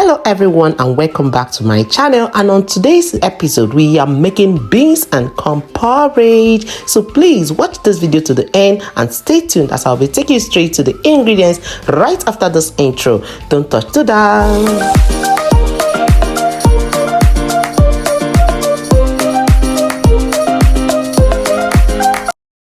Hello everyone and welcome back to my channel, and on today's episode we are making beans and corn porridge. So please watch this video to the end and stay tuned as I'll be taking you straight to the ingredients right after this intro. Don't touch the dial.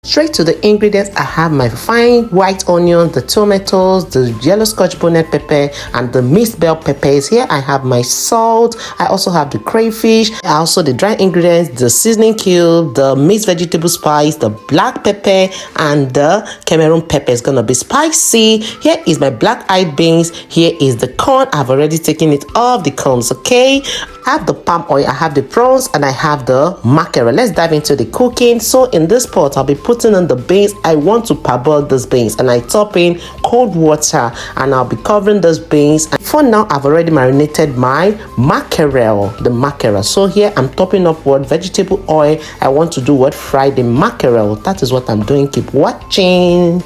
Straight to the ingredients, I have my fine white onion, the tomatoes, the yellow scotch bonnet pepper, and the mixed bell peppers. Here I have my salt. I also have the crayfish, also the dry ingredients, the seasoning cube, the mixed vegetable spice, the black pepper, and the Cameroon pepper is gonna be spicy. Here is my black-eyed beans. Here is the corn. I've already taken it off the cones. Okay, I have the palm oil, I have the prawns, and I have the mackerel. Let's dive into the cooking. So in this pot, I'll be putting on the beans. I want to parboil these beans, and I top in cold water, and I'll be covering those beans. And for now, I've already marinated my mackerel, the mackerel. So here I'm topping up what vegetable oil. I want to do what fry the mackerel. That is what I'm doing. Keep watching.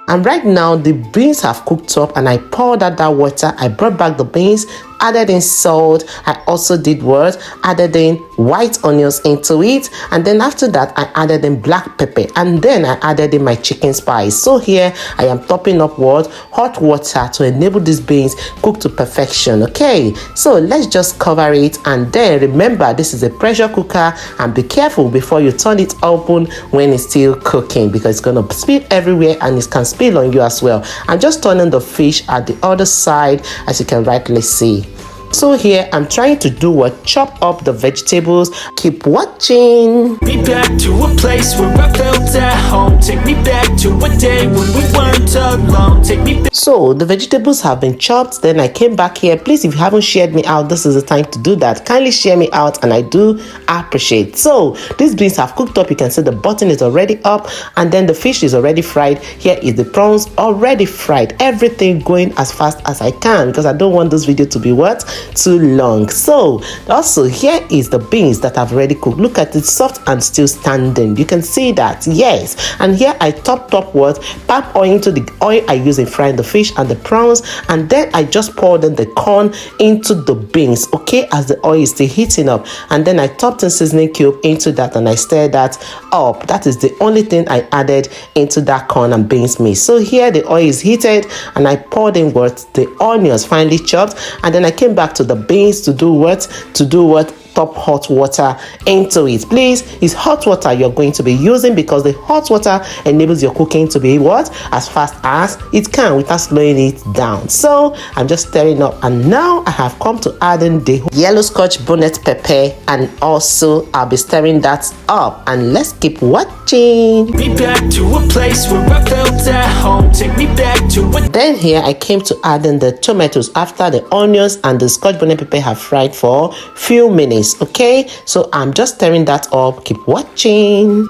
And right now the beans have cooked up, and I poured out that water. I brought back the beans, added in salt. I also did what? Added in white onions into it, and then after that I added in black pepper, and then I added in my chicken spice. So here I am topping up what? Hot water to enable these beans cook to perfection. Okay, so let's just cover it, and then remember this is a pressure cooker, and be careful before you turn it open when it's still cooking, because it's gonna spill everywhere and it can spill on you as well. I'm just turning the fish at the other side, as you can rightly see. So here I'm trying to do what? Chop up the vegetables. Keep watching. Me back to a place where I felt at home. Take me back to a day when we weren't alone. Take me back. So the vegetables have been chopped. Then I came back here. Please, if you haven't shared me out, this is the time to do that. Kindly share me out, and I do appreciate. So these beans have cooked up. You can see the button is already up, and then the fish is already fried. Here is the prawns already fried. Everything going as fast as I can, because I don't want this video to be what? Too long. So also here is the beans that I've already cooked. Look at it, soft and still standing. You can see that. Yes. And here I topped up what? Palm oil into the oil I use in frying the fish and the prawns, and then I just poured in the corn into the beans, okay, as the oil is still heating up, and then I topped in seasoning cube into that, and I stirred that up. That is the only thing I added into that corn and beans mix. So here the oil is heated, and I poured in what? The onions finely chopped, and then I came back to the beans to do what? Top hot water into it. Please, it's hot water you're going to be using, because the hot water enables your cooking to be what? As fast as it can without slowing it down. So I'm just stirring up, and now I have come to add in the yellow scotch bonnet pepper, and also I'll be stirring that up, and let's keep watching. Me back to a place where I felt at home. Take me back to a. Then here I came to add in the tomatoes after the onions and the scotch bonnet pepper have fried for few minutes. Okay, so I'm just stirring that up. Keep watching.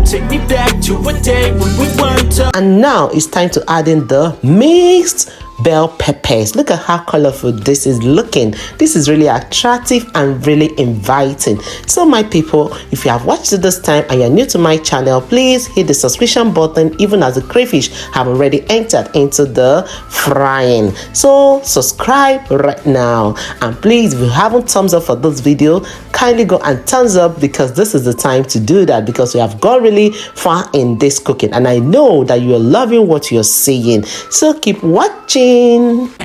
Take me back to a day when we weren't. And now it's time to add in the mixed bell peppers. Look at how colorful this is looking. This is really attractive and really inviting. So my people, if you have watched it this time and you're new to my channel, please hit the subscription button, even as the crayfish have already entered into the frying. So subscribe right now, and please, if you haven't thumbs up for this video, kindly go and thumbs up, because this is the time to do that, because we have gone really far in this cooking, and I know that you are loving what you're seeing. So keep watching.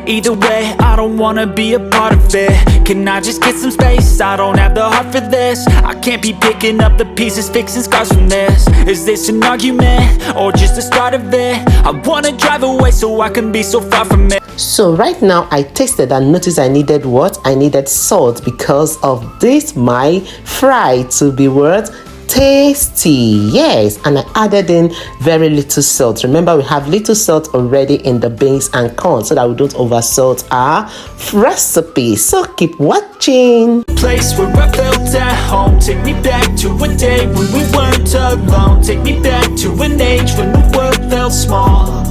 Either way, I don't wanna be a part of it. Can I just get some space? I don't have the heart for this. I can't be picking up the pieces, fixing scars from this. Is this an argument, or just the start of it? I wanna drive away so I can be so far from it. So right now I tasted and noticed I needed what? I needed salt, because of this my fry to be what? Tasty. Yes, and I added in very little salt. Remember, we have little salt already in the beans and corn, so that we don't oversalt our recipe. So keep watching. Place where I felt at home. Take me back to a day when we weren't alone. Take me back to an age when the world felt small.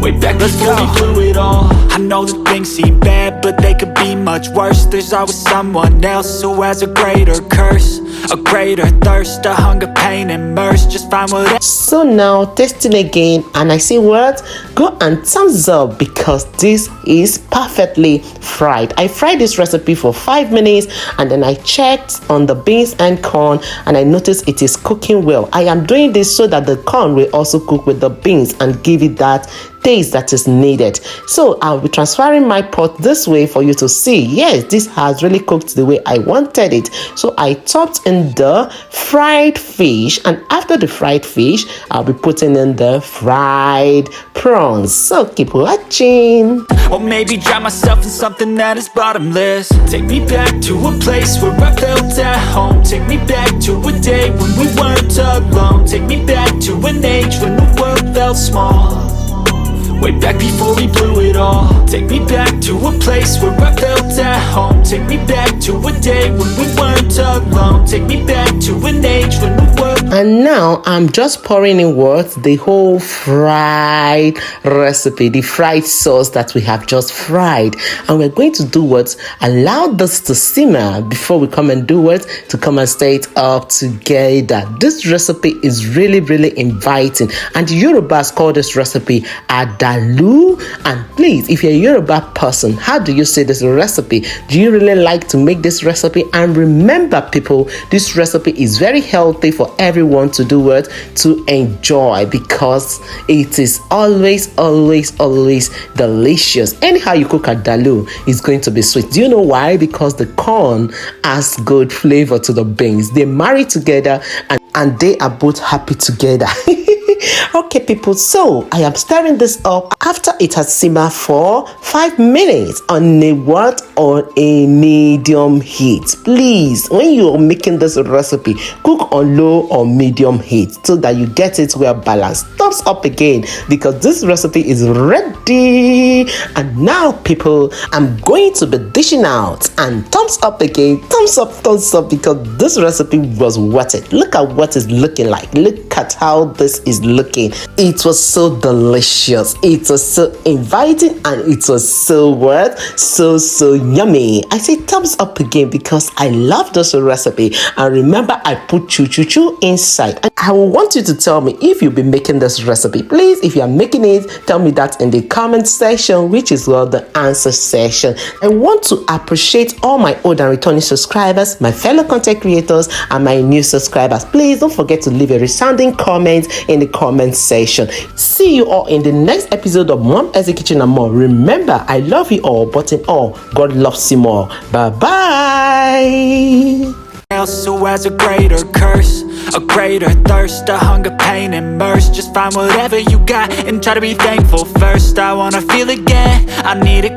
Way back before we blew it all. I know that things seem bad, but they could be be much worse. There's always someone else who has a greater curse, a greater thirst, a hunger, pain, and mercy. Just find whatever. So now tasting again, and I say what? Go and thumbs up because this is perfectly fried. I fried this recipe for 5 minutes and then I checked on the beans and corn and I noticed it is cooking well. I am doing this so that the corn will also cook with the beans and give it that taste that is needed. So I'll be transferring my pot this way for you to see. Yes, this has really cooked the way I wanted it. So I topped in the fried fish, and after the fried fish I'll be putting in the fried prawns. So keep watching. Or maybe drown myself in something that is bottomless. Take me back to a place where I felt at home. Take me back to a day when we weren't alone. Take me back to an age when the world felt small, way back before we blew it all. Take me back to a place where I felt at home. Take me back to a day when we weren't alone. Take me back to an age when the world. And now I'm just pouring in what? The whole fried recipe, the fried sauce that we have just fried. And we're going to do what? Allow this to simmer before we come and do what? To come and stir it up together. This recipe is really, really inviting. And the Yorubas call this recipe Adalu. And please, if you're a Yoruba person, how do you say this recipe? Do you really like to make this recipe? And remember, people, this recipe is very healthy for everyone to do it, to enjoy, because it is always delicious. Anyhow you cook Adalu, it's going to be sweet. Do you know why? Because the corn has good flavor to the beans. They marry together and they are both happy together. Okay, people, so I am stirring this up after it has simmered for 5 minutes on a what? On a medium heat. Please, when you are making this recipe, cook on low or medium heat so that you get it well balanced. Thumbs up again because this recipe is ready. And now, people, I'm going to be dishing out, and thumbs up again, thumbs up, because this recipe was worth it. Look at what it's looking like. Look at how this is looking. It was so delicious, it was so inviting, and it was so what? So yummy. I say thumbs up again because I love this recipe. And remember, I put choo inside. And I will want you to tell me if you'll be making this recipe. Please, if you are making it, tell me that in the comment section, which is well the answer section. I want to appreciate all my old and returning subscribers, my fellow content creators, and my new subscribers. Please don't forget to leave a resounding comment in the comment section. See you all in the next episode of Mom Essy Kitchen and More. Remember, I love you all, but in all, God loves you more. Bye bye. Else who has a greater curse, a greater thirst, a hunger, pain, and mercy. Just find whatever you got and try to be thankful first. I wanna feel again, I need a